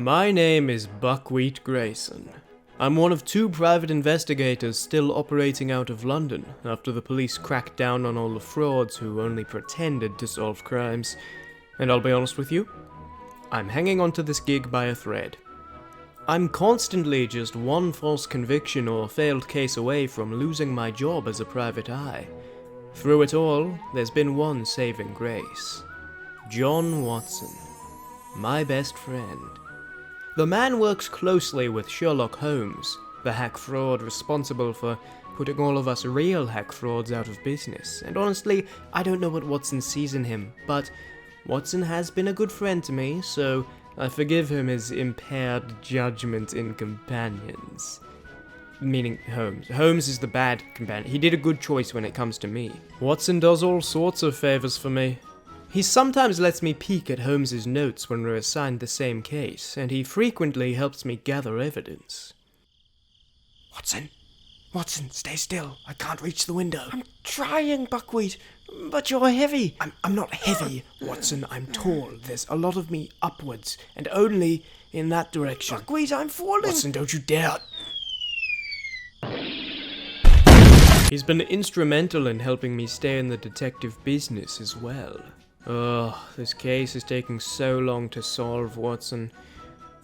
My name is Buckwheat Grayson. I'm one of 2 private investigators still operating out of London after the police cracked down on all the frauds who only pretended to solve crimes. And I'll be honest with you, I'm hanging onto this gig by a thread. I'm constantly just one false conviction or failed case away from losing my job as a private eye. Through it all, there's been one saving grace. John Watson, my best friend. The man works closely with Sherlock Holmes, the hack fraud responsible for putting all of us real hack frauds out of business. And honestly, I don't know what Watson sees in him, but Watson has been a good friend to me, so I forgive him his impaired judgment in companions. Meaning Holmes. Holmes is the bad companion. He did a good choice when it comes to me. Watson does all sorts of favors for me. He sometimes lets me peek at Holmes's notes when we're assigned the same case, and he frequently helps me gather evidence. Watson, stay still. I can't reach the window. I'm trying, Buckwheat, but you're heavy. I'm not heavy, Watson. I'm tall. There's a lot of me upwards, and only in that direction. Buckwheat, I'm falling. Watson, don't you dare. He's been instrumental in helping me stay in the detective business as well. Oh, this case is taking so long to solve, Watson.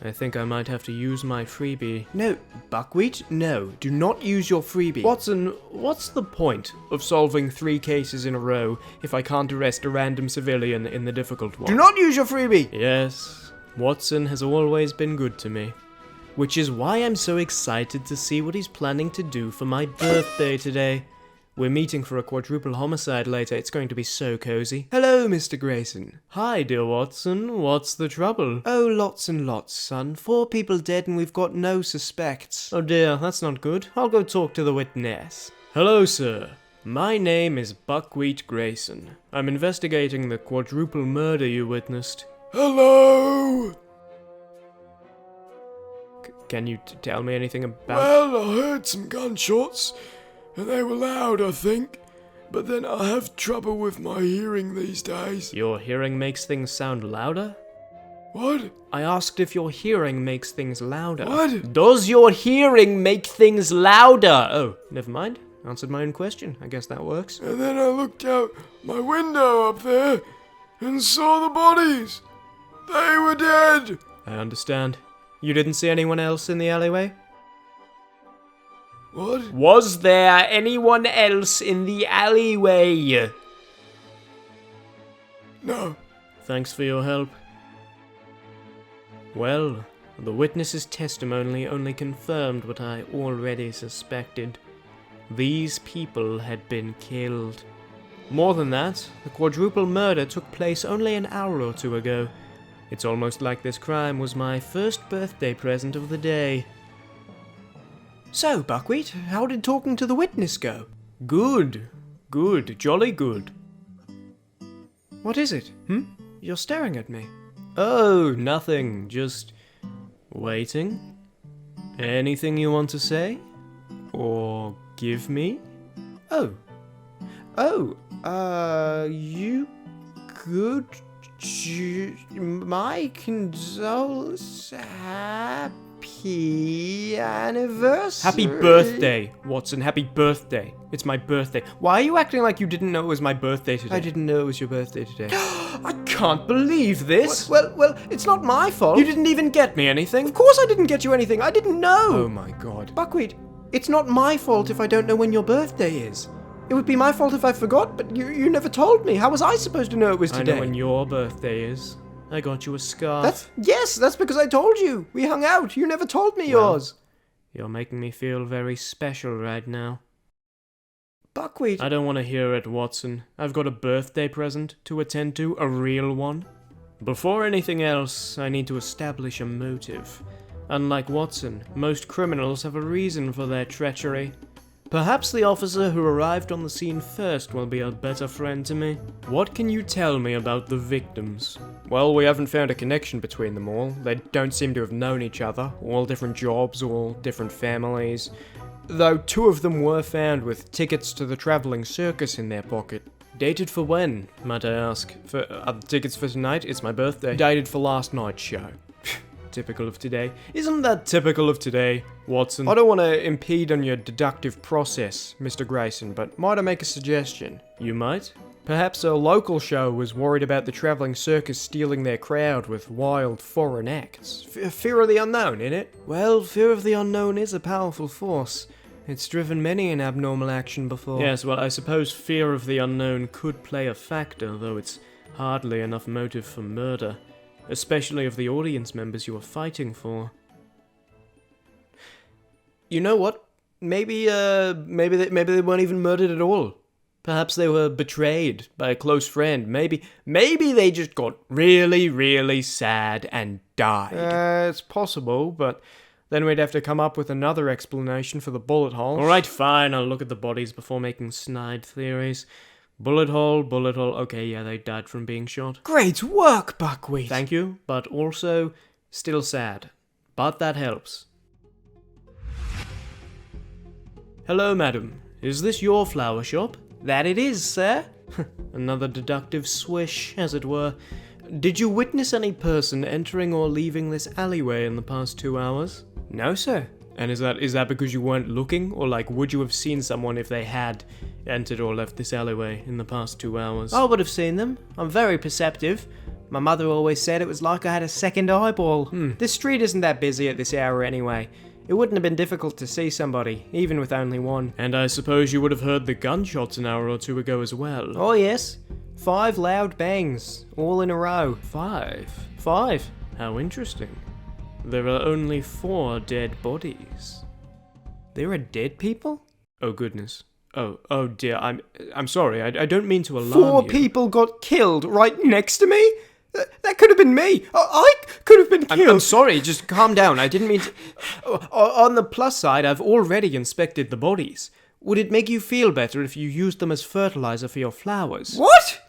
I think I might have to use my freebie. No, Buckwheat, no. Do not use your freebie. Watson, what's the point of solving 3 cases in a row if I can't arrest a random civilian in the difficult one? Do not use your freebie! Yes, Watson has always been good to me. Which is why I'm so excited to see what he's planning to do for my birthday today. We're meeting for a quadruple homicide later. It's going to be so cozy. Hello, Mr. Grayson. Hi, dear Watson. What's the trouble? Oh, lots and lots, son. 4 people dead and we've got no suspects. Oh dear, that's not good. I'll go talk to the witness. Hello, sir. My name is Buckwheat Grayson. I'm investigating the quadruple murder you witnessed. Hello! Can you tell me anything about... Well, I heard some gunshots, and they were loud, I think. But then I have trouble with my hearing these days. Your hearing makes things sound louder? What? I asked if your hearing makes things louder. What? Does your hearing make things louder? Oh, never mind. Answered my own question. I guess that works. And then I looked out my window up there and saw the bodies. They were dead. I understand. You didn't see anyone else in the alleyway? What? Was there anyone else in the alleyway? No. Thanks for your help. Well, the witness's testimony only confirmed what I already suspected. These people had been killed. More than that, the quadruple murder took place only an hour or 2 ago. It's almost like this crime was my first birthday present of the day. So, Buckwheat, how did talking to the witness go? Good. Good. Jolly good. What is it? You're staring at me. Oh, nothing. Just waiting. Anything you want to say? Or give me? You could... My condolences. Happy anniversary. Happy birthday, Watson. Happy birthday. It's my birthday. Why are you acting like you didn't know it was my birthday today? I didn't know it was your birthday today. I can't believe this. Well, it's not my fault. You didn't even get me anything. Of course I didn't get you anything. I didn't know. Oh my god. Buckwheat, it's not my fault if I don't know when your birthday is. It would be my fault if I forgot, but you never told me. How was I supposed to know it was today? I know when your birthday is. I got you a scarf. That's because I told you. We hung out. You never told me yours. You're making me feel very special right now. Buckwheat. I don't want to hear it, Watson. I've got a birthday present to attend to, a real one. Before anything else, I need to establish a motive. Unlike Watson, most criminals have a reason for their treachery. Perhaps the officer who arrived on the scene first will be a better friend to me. What can you tell me about the victims? Well, we haven't found a connection between them all. They don't seem to have known each other. All different jobs, all different families. Though 2 of them were found with tickets to the travelling circus in their pocket. Dated for when, might I ask? For tickets for tonight? It's my birthday. Dated for last night's show. typical of today. Isn't that typical of today, Watson? I don't want to impede on your deductive process, Mr. Grayson, but might I make a suggestion? You might? Perhaps a local show was worried about the travelling circus stealing their crowd with wild foreign acts. Fear of the unknown, innit? Well, fear of the unknown is a powerful force. It's driven many an abnormal action before. Yes, well, I suppose fear of the unknown could play a factor, though it's hardly enough motive for murder, especially of the audience members you are fighting for. You know what? Maybe they weren't even murdered at all. Perhaps they were betrayed by a close friend. Maybe they just got really, really sad and died. It's possible, but then we'd have to come up with another explanation for the bullet holes. Alright, fine, I'll look at the bodies before making snide theories. Bullet hole, okay, yeah, they died from being shot. Great work, Buckwheat! Thank you, but also still sad. But that helps. Hello, madam. Is this your flower shop? That it is, sir. Another deductive swish, as it were. Did you witness any person entering or leaving this alleyway in the past 2 hours? No, sir. And is that because you weren't looking? Or, like, would you have seen someone if they had entered or left this alleyway in the past 2 hours? I would have seen them. I'm very perceptive. My mother always said it was like I had a second eyeball. This street isn't that busy at this hour anyway. It wouldn't have been difficult to see somebody, even with only one. And I suppose you would have heard the gunshots an hour or two ago as well. Oh yes. 5 loud bangs, all in a row. 5? 5. How interesting. There are only 4 dead bodies. There are dead people? Oh goodness. Oh dear, I'm sorry, I don't mean to alarm 4 you. people got killed right next to me? That could have been me. I could have been killed. I'm sorry, just calm down. I didn't mean to... On the plus side, I've already inspected the bodies. Would it make you feel better if you used them as fertilizer for your flowers? What?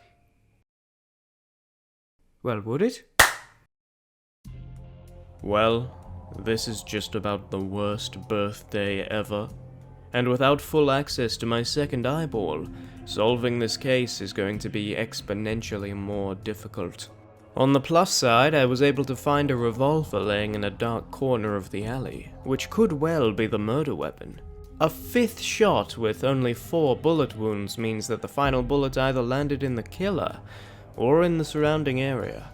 Well, would it? Well, this is just about the worst birthday ever. And without full access to my second eyeball, solving this case is going to be exponentially more difficult. On the plus side, I was able to find a revolver laying in a dark corner of the alley, which could well be the murder weapon. A 5th shot with only 4 bullet wounds means that the final bullet either landed in the killer or in the surrounding area.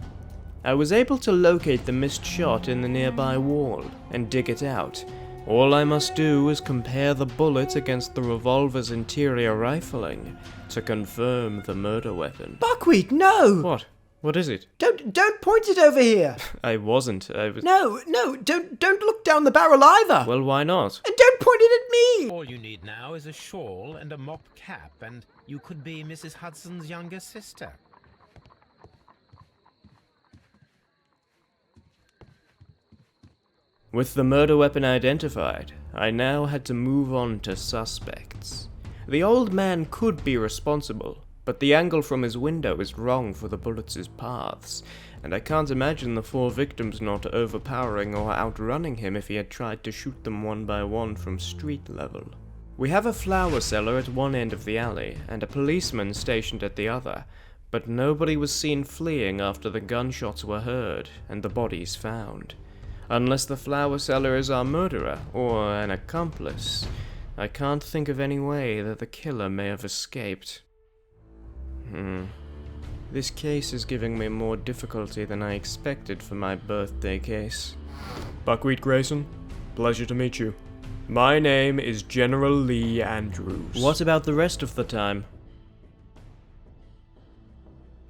I was able to locate the missed shot in the nearby wall and dig it out. All I must do is compare the bullet against the revolver's interior rifling to confirm the murder weapon. Buckwheat, no! What? What is it? Don't point it over here! I wasn't. I was... No, don't look down the barrel either! Well, why not? And don't point it at me! All you need now is a shawl and a mop cap, and you could be Mrs. Hudson's younger sister. With the murder weapon identified, I now had to move on to suspects. The old man could be responsible, but the angle from his window is wrong for the bullets' paths, and I can't imagine the 4 victims not overpowering or outrunning him if he had tried to shoot them one by one from street level. We have a flower seller at one end of the alley, and a policeman stationed at the other, but nobody was seen fleeing after the gunshots were heard and the bodies found. Unless the flower seller is our murderer, or an accomplice, I can't think of any way that the killer may have escaped. This case is giving me more difficulty than I expected for my birthday case. Buckwheat Grayson, pleasure to meet you. My name is General Lee Andrews. What about the rest of the time?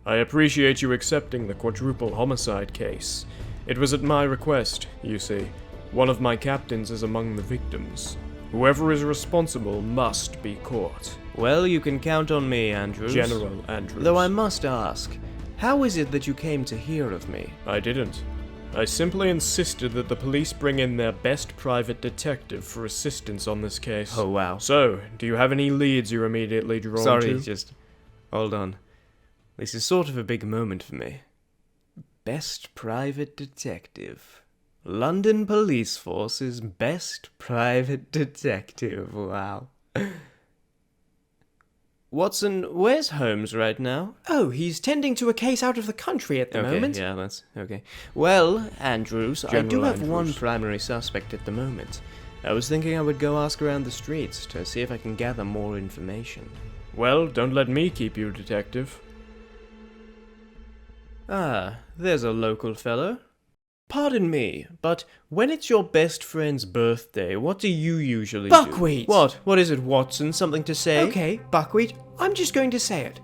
I appreciate you accepting the quadruple homicide case. It was at my request, you see. One of my captains is among the victims. Whoever is responsible must be caught. Well, you can count on me, Andrews. General Andrews. Though I must ask, how is it that you came to hear of me? I didn't. I simply insisted that the police bring in their best private detective for assistance on this case. Oh, wow. So, do you have any leads you're immediately drawn to? Sorry, just hold on. This is sort of a big moment for me. Best private detective. London Police Force's best private detective. Wow. Watson, where's Holmes right now? Oh, he's tending to a case out of the country at the moment. Yeah, that's okay. Well, Andrews, I do General have one Andrews. primary suspect at the moment. I was thinking I would go ask around the streets to see if I can gather more information. Well, don't let me keep you, detective. Ah, there's a local fellow. Pardon me, but when it's your best friend's birthday, what do you usually do? Buckwheat! What? What is it, Watson? Something to say? Okay, Buckwheat, I'm just going to say it.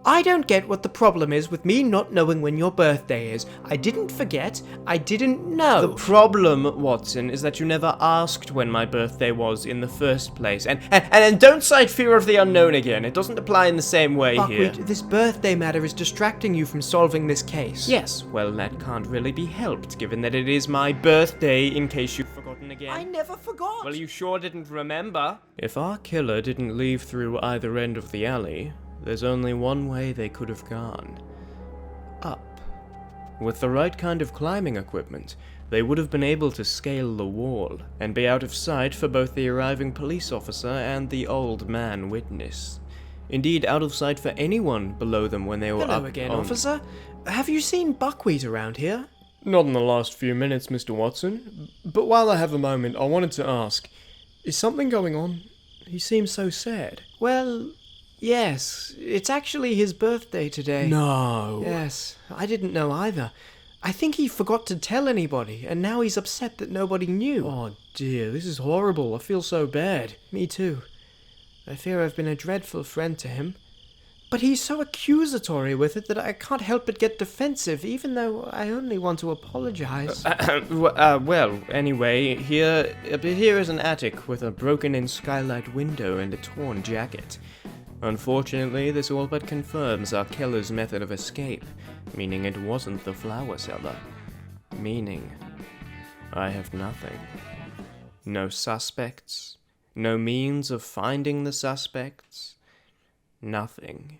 I don't get what the problem is with me not knowing when your birthday is. I didn't forget. I didn't know. The problem, Watson, is that you never asked when my birthday was in the first place. And don't cite fear of the unknown again. It doesn't apply in the same way here. Buckwheat, this birthday matter is distracting you from solving this case. Yes, well, that can't really be helped, given that it is my birthday, in case you've forgotten again. I never forgot. Well, you sure didn't remember. If our killer didn't leave through either end of the alley, there's only one way they could have gone. Up. With the right kind of climbing equipment, they would have been able to scale the wall, and be out of sight for both the arriving police officer and the old man witness. Indeed, out of sight for anyone below them when they were Hello up again, on... officer. Have you seen Buckwheat around here? Not in the last few minutes, Mr. Watson. But while I have a moment, I wanted to ask, is something going on? He seems so sad. Well, yes. It's actually his birthday today. No. Yes, I didn't know either. I think he forgot to tell anybody, and now he's upset that nobody knew. Oh dear, this is horrible. I feel so bad. Me too. I fear I've been a dreadful friend to him. But he's so accusatory with it that I can't help but get defensive, even though I only want to apologize. Well, anyway, here is an attic with a broken-in skylight window and a torn jacket. Unfortunately, this all but confirms our killer's method of escape, meaning it wasn't the flower cellar. Meaning, I have nothing. No suspects, no means of finding the suspects, nothing.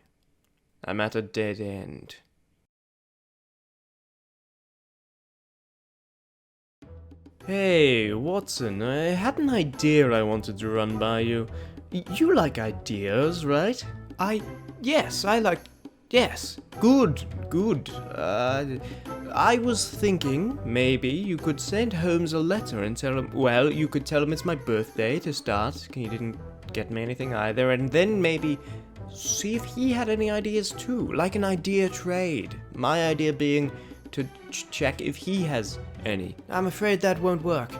I'm at a dead end. Hey, Watson, I had an idea I wanted to run by you. You like ideas, right? Yes. Good. I was thinking maybe you could send Holmes a letter and tell him, well, you could tell him it's my birthday to start. He didn't get me anything either, and then maybe see if he had any ideas too, like an idea trade. My idea being to check if he has any. I'm afraid that won't work.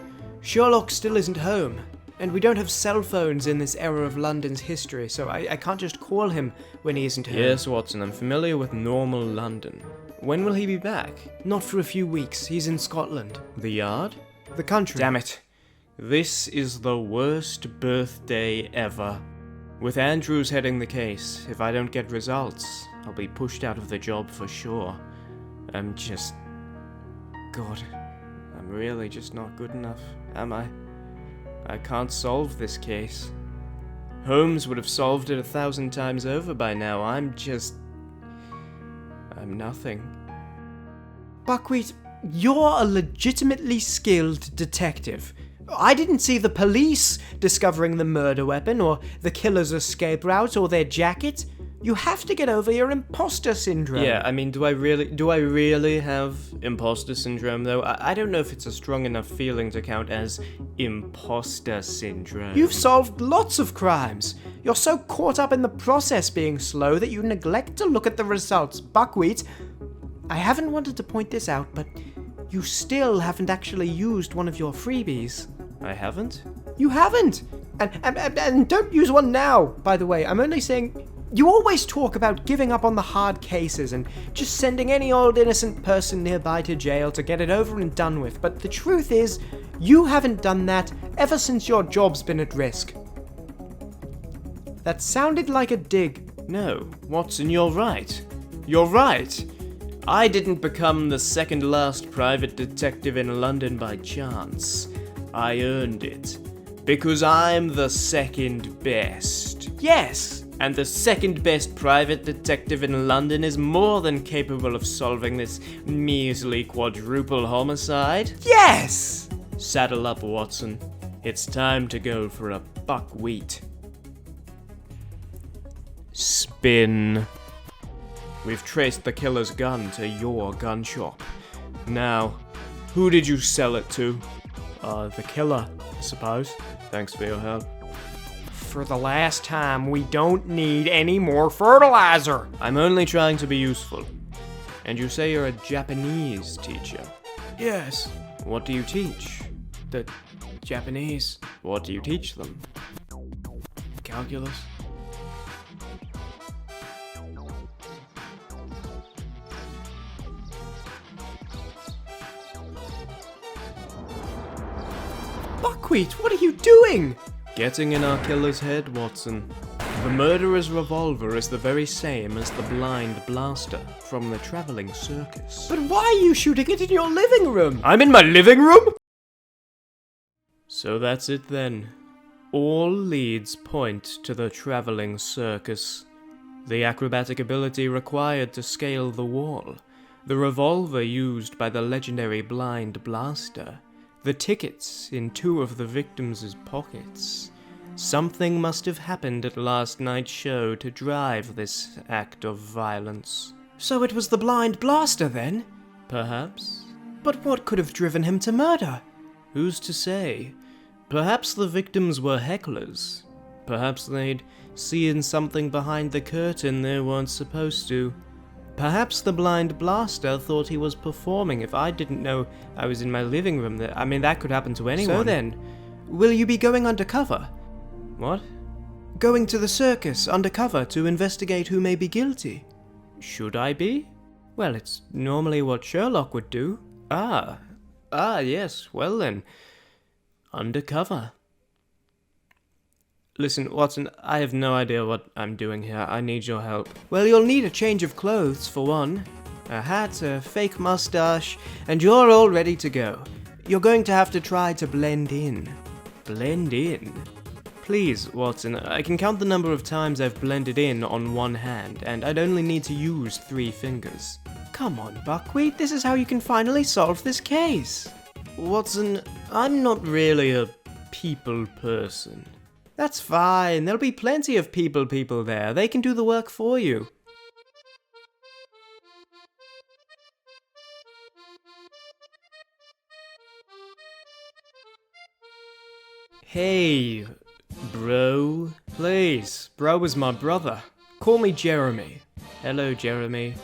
Sherlock still isn't home, and we don't have cell phones in this era of London's history, so I can't just call him when he isn't home. Yes, Watson, I'm familiar with normal London. When will he be back? Not for a few weeks. He's in Scotland. The Yard? The country. Damn it. This is the worst birthday ever. With Andrews heading the case, if I don't get results, I'll be pushed out of the job for sure. I'm really just not good enough, am I? I can't solve this case. Holmes would have solved it 1,000 times over by now. I'm nothing. Buckwheat, you're a legitimately skilled detective. I didn't see the police discovering the murder weapon, or the killer's escape route, or their jacket. You have to get over your imposter syndrome. Yeah, I mean, do I really have imposter syndrome, though? I don't know if it's a strong enough feeling to count as imposter syndrome. You've solved lots of crimes. You're so caught up in the process being slow that you neglect to look at the results. Buckwheat, I haven't wanted to point this out, but you still haven't actually used one of your freebies. I haven't? You haven't! And don't use one now, by the way. I'm only saying... You always talk about giving up on the hard cases and just sending any old innocent person nearby to jail to get it over and done with, but the truth is, you haven't done that ever since your job's been at risk. That sounded like a dig. No, Watson, you're right. You're right. I didn't become the second last private detective in London by chance. I earned it. Because I'm the second best. Yes! And the second best private detective in London is more than capable of solving this measly quadruple homicide. Yes! Saddle up, Watson. It's time to go for a buckwheat. Spin. We've traced the killer's gun to your gun shop. Now, who did you sell it to? The killer, I suppose. Thanks for your help. For the last time, we don't need any more fertilizer. I'm only trying to be useful. And you say you're a Japanese teacher? Yes. What do you teach? The Japanese. What do you teach them? Calculus. Buckwheat, what are you doing? Getting in our killer's head, Watson. The murderer's revolver is the very same as the blind blaster from the traveling circus. But why are you shooting it in your living room? I'm in my living room? So that's it then. All leads point to the traveling circus. The acrobatic ability required to scale the wall. The revolver used by the legendary blind blaster. The tickets in 2 of the victims' pockets. Something must have happened at last night's show to drive this act of violence. So it was the blind blaster then? Perhaps? But what could have driven him to murder? Who's to say? Perhaps the victims were hecklers. Perhaps they'd seen something behind the curtain they weren't supposed to. Perhaps the blind blaster thought he was performing if I didn't know I was in my living room. That could happen to anyone. So then, will you be going undercover? What? Going to the circus undercover to investigate who may be guilty? Should I be? Well, it's normally what Sherlock would do. Yes, well then. Undercover. Listen, Watson, I have no idea what I'm doing here. I need your help. Well, you'll need a change of clothes, for one. A hat, a fake mustache, and you're all ready to go. You're going to have to try to blend in. Blend in? Please, Watson, I can count the number of times I've blended in on one hand, and I'd only need to use 3 fingers. Come on, Buckwheat, this is how you can finally solve this case. Watson, I'm not really a people person. That's fine, there'll be plenty of people there. They can do the work for you. Hey, bro. Please, bro is my brother. Call me Jeremy. Hello, Jeremy.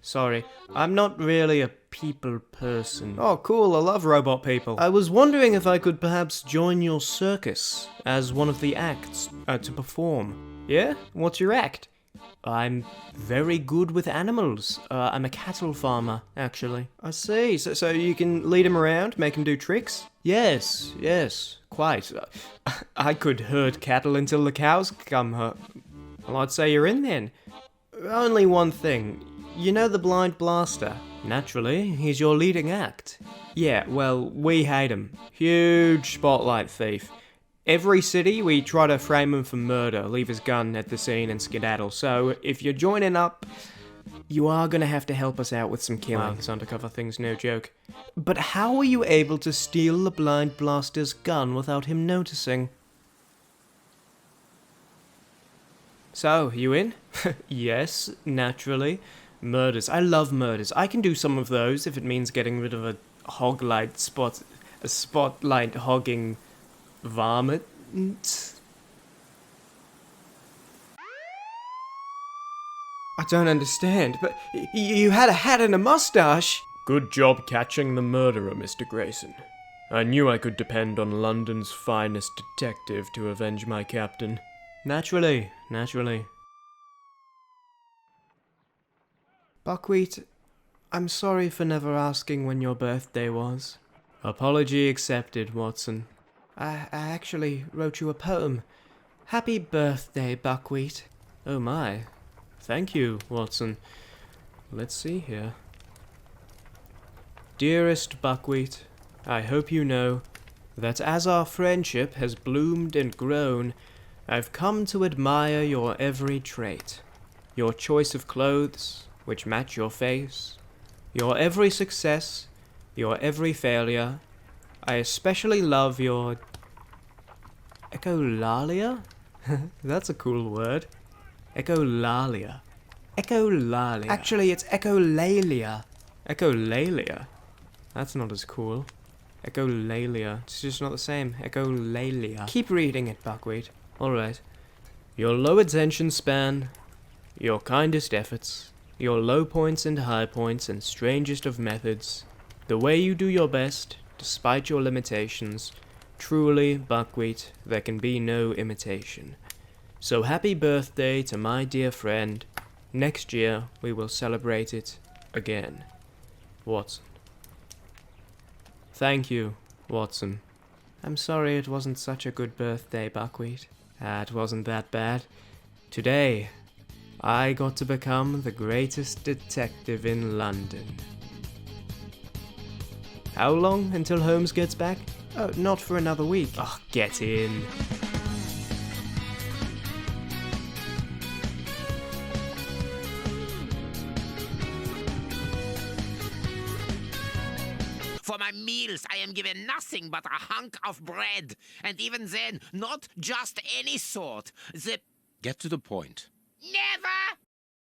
Sorry, I'm not really a people person. Oh, cool, I love robot people. I was wondering if I could perhaps join your circus as one of the acts to perform. Yeah? What's your act? I'm very good with animals. I'm a cattle farmer, actually. I see. So you can lead him around, make him do tricks? Yes, quite. I could herd cattle until the cows come home. Well, I'd say you're in then. Only one thing. You know the blind blaster? Naturally, he's your leading act. Yeah, well, we hate him. Huge spotlight thief. Every city, we try to frame him for murder, leave his gun at the scene and skedaddle. So, if you're joining up, you are gonna have to help us out with some killing. Wow, this undercover thing's no joke. But how were you able to steal the blind blaster's gun without him noticing? So, you in? Yes, naturally. Murders. I love murders. I can do some of those if it means getting rid of a spotlight hogging varmint. I don't understand, but you had a hat and a mustache. Good job catching the murderer, Mr. Grayson. I knew I could depend on London's finest detective to avenge my captain. Naturally. Buckwheat, I'm sorry for never asking when your birthday was. Apology accepted, Watson. I actually wrote you a poem. Happy birthday, Buckwheat. Oh my. Thank you, Watson. Let's see here. Dearest Buckwheat, I hope you know that as our friendship has bloomed and grown, I've come to admire your every trait. Your choice of clothes, which match your face, your every success, your every failure. I especially love your echolalia? That's a cool word. Echolalia. Echolalia. Actually, it's echolalia. Echolalia? That's not as cool. Echolalia. It's just not the same. Echolalia. Keep reading it, Buckwheat. Alright. Your low attention span, your kindest efforts, your low points and high points and strangest of methods, the way you do your best, despite your limitations, truly, Buckwheat, there can be no imitation. So happy birthday to my dear friend. Next year we will celebrate it again. Watson. Thank you, Watson. I'm sorry it wasn't such a good birthday, Buckwheat. It wasn't that bad. Today, I got to become the greatest detective in London. How long until Holmes gets back? Oh, not for another week. Oh, get in. For my meals, I am given nothing but a hunk of bread. And even then, not just any sort. Get to the point.